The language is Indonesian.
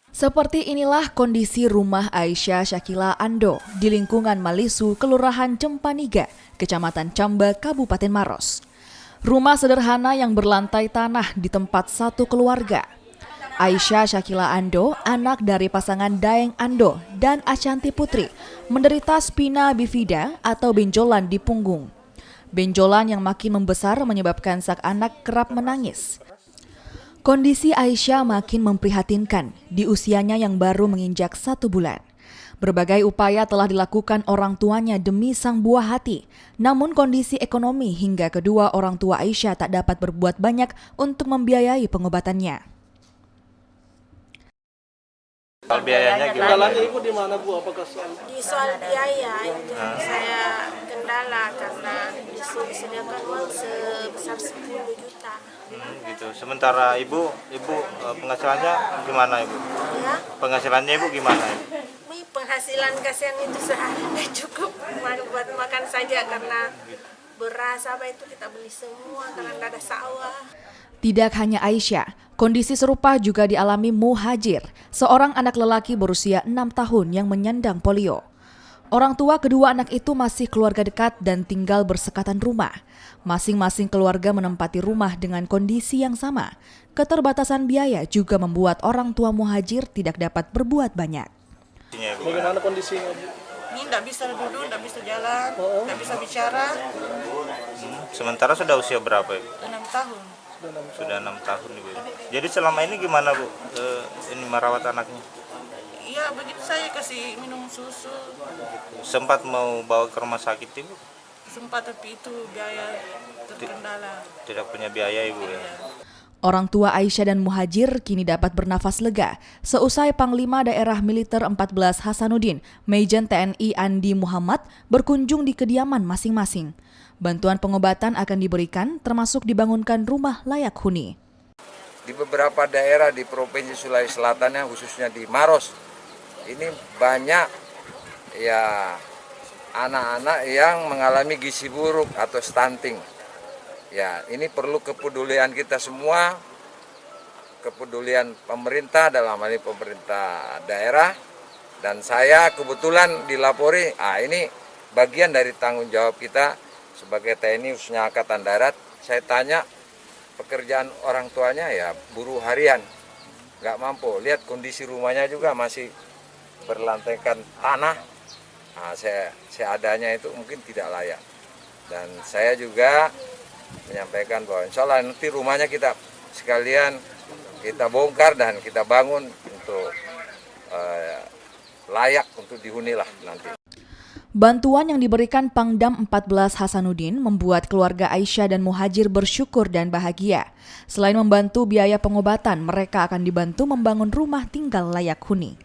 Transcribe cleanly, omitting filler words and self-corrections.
Seperti inilah kondisi rumah Aisyah Syakila Ando di lingkungan Malisu, Kelurahan Cempaniga, Kecamatan Camba, Kabupaten Maros. Rumah sederhana yang berlantai tanah di tempat satu keluarga. Aisyah Syakila Ando, anak dari pasangan Daeng Ando dan Ashanti Putri, menderita spina bifida atau benjolan di punggung. Benjolan yang makin membesar menyebabkan sang anak kerap menangis. Kondisi Aisyah makin memprihatinkan di usianya yang baru menginjak 1 bulan. Berbagai upaya telah dilakukan orang tuanya demi sang buah hati. Namun kondisi ekonomi hingga kedua orang tua Aisyah tak dapat berbuat banyak untuk membiayai pengobatannya. Soal biayanya gimana? Kendalanya Ibu di mana Bu? Apakah Di soal biaya itu saya kendala karena disediakan uang sebesar 10 juta. Gitu. Sementara ibu penghasilannya gimana Ibu? Ya, Penghasilannya Ibu gimana? ini penghasilan kasihan itu sehari cukup buat makan saja karena beras apa itu kita beli semua karena tidak ada sawah. Tidak hanya Aisyah, kondisi serupa juga dialami Muhajir, seorang anak lelaki berusia 6 tahun yang menyandang polio. Orang tua kedua anak itu masih keluarga dekat dan tinggal bersekatan rumah. Masing-masing keluarga menempati rumah dengan kondisi yang sama. Keterbatasan biaya juga membuat orang tua Muhajir tidak dapat berbuat banyak. bagaimana kondisinya Bu? Ini tidak bisa duduk, tidak bisa jalan, tidak bisa bicara. Sementara sudah usia berapa Ibu? 6 tahun. Sudah 6 tahun Ibu. Jadi selama ini gimana Bu? Ini merawat anaknya? Iya, begitu saya kasih minum susu. Sempat mau bawa ke rumah sakit Ibu? Sempat tapi itu biaya terkendala. Tidak punya biaya Ibu ya? Orang tua Aisyah dan Muhajir kini dapat bernafas lega seusai Panglima Daerah Militer 14 Hasanuddin, Majen TNI Andi Muhammad berkunjung di kediaman masing-masing. Bantuan pengobatan akan diberikan termasuk dibangunkan rumah layak huni. Di beberapa daerah di Provinsi Sulawesi Selatan, khususnya di Maros, ini banyak ya anak-anak yang mengalami gizi buruk atau stunting. Ya, ini perlu kepedulian kita semua, kepedulian pemerintah dalam hal ini pemerintah daerah. Dan saya kebetulan dilapori, ini bagian dari tanggung jawab kita sebagai TNI khususnya Angkatan Darat. Saya tanya pekerjaan orang tuanya ya buruh harian, nggak mampu. Lihat kondisi rumahnya juga masih berlantaikan tanah. Seadanya itu mungkin tidak layak. Dan saya juga menyampaikan bahwa insya Allah nanti rumahnya kita sekalian kita bongkar dan kita bangun untuk layak untuk dihuni lah nanti. Bantuan yang diberikan Pangdam 14 Hasanuddin membuat keluarga Aisyah dan Muhajir bersyukur dan bahagia. Selain membantu biaya pengobatan, mereka akan dibantu membangun rumah tinggal layak huni.